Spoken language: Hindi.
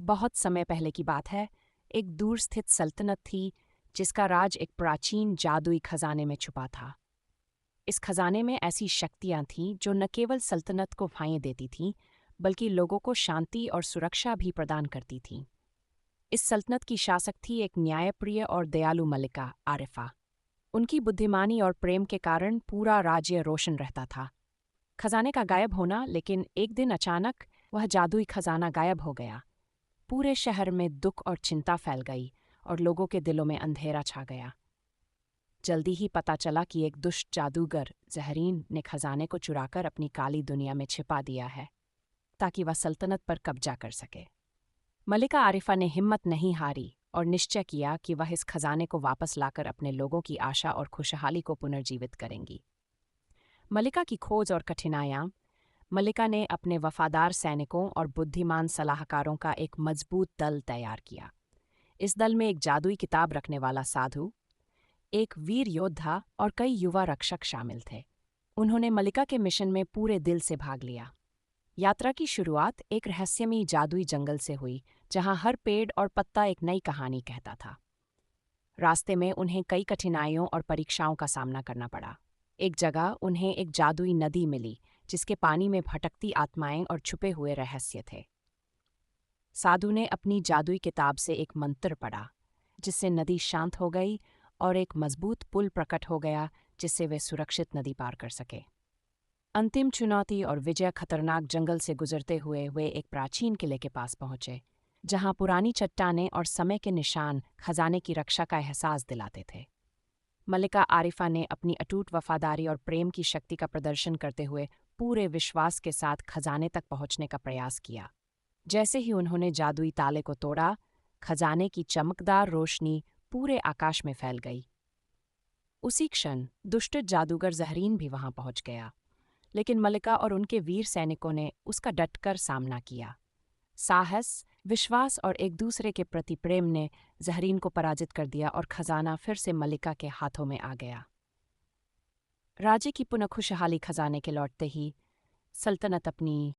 बहुत समय पहले की बात है। एक दूर स्थित सल्तनत थी जिसका राज एक प्राचीन जादुई खजाने में छुपा था। इस खजाने में ऐसी शक्तियां थीं जो न केवल सल्तनत को फायदे देती थीं बल्कि लोगों को शांति और सुरक्षा भी प्रदान करती थीं। इस सल्तनत की शासक थी एक न्यायप्रिय और दयालु मलिका आरिफा। उनकी बुद्धिमानी और प्रेम के कारण पूरा राज्य रोशन रहता था। खजाने का गायब होना, लेकिन एक दिन अचानक वह जादुई खजाना गायब हो गया। पूरे शहर में दुख और चिंता फैल गई और लोगों के दिलों में अंधेरा छा गया। जल्दी ही पता चला कि एक दुष्ट जादूगर ज़हरीन ने खजाने को चुराकर अपनी काली दुनिया में छिपा दिया है ताकि वह सल्तनत पर कब्जा कर सके। मलिका आरिफा ने हिम्मत नहीं हारी और निश्चय किया कि वह इस खजाने को वापस लाकर अपने लोगों की आशा और खुशहाली को पुनर्जीवित करेंगी। मलिका की खोज और कठिनाइयाँ। मलिका ने अपने वफादार सैनिकों और बुद्धिमान सलाहकारों का एक मजबूत दल तैयार किया। इस दल में एक जादुई किताब रखने वाला साधु, एक वीर योद्धा और कई युवा रक्षक शामिल थे। उन्होंने मलिका के मिशन में पूरे दिल से भाग लिया। यात्रा की शुरुआत एक रहस्यमयी जादुई जंगल से हुई, जहां हर पेड़ और पत्ता एक नई कहानी कहता था। रास्ते में उन्हें कई कठिनाइयों और परीक्षाओं का सामना करना पड़ा। एक जगह उन्हें एक जादुई नदी मिली जिसके पानी में भटकती आत्माएं और छुपे हुए रहस्य थे। साधु ने अपनी जादुई किताब से एक मंत्र पढ़ा, जिससे नदी शांत हो गई और एक मजबूत पुल प्रकट हो गया जिससे वे सुरक्षित नदी पार कर सके। अंतिम चुनौती और विजय। खतरनाक जंगल से गुजरते हुए वे एक प्राचीन किले के पास पहुंचे, जहां पुरानी चट्टानें और समय के निशान खजाने की रक्षा का एहसास दिलाते थे। मलिका आरिफा ने अपनी अटूट वफादारी और प्रेम की शक्ति का प्रदर्शन करते हुए पूरे विश्वास के साथ खजाने तक पहुंचने का प्रयास किया। जैसे ही उन्होंने जादुई ताले को तोड़ा, खजाने की चमकदार रोशनी पूरे आकाश में फैल गई। उसी क्षण दुष्ट जादूगर ज़हरीन भी वहां पहुंच गया, लेकिन मलिका और उनके वीर सैनिकों ने उसका डटकर सामना किया। साहस, विश्वास और एक दूसरे के प्रति प्रेम ने ज़हरीन को पराजित कर दिया और खजाना फिर से मलिका के हाथों में आ गया। राज्य की पुनः खुशहाली। खजाने के लौटते ही सल्तनत अपनी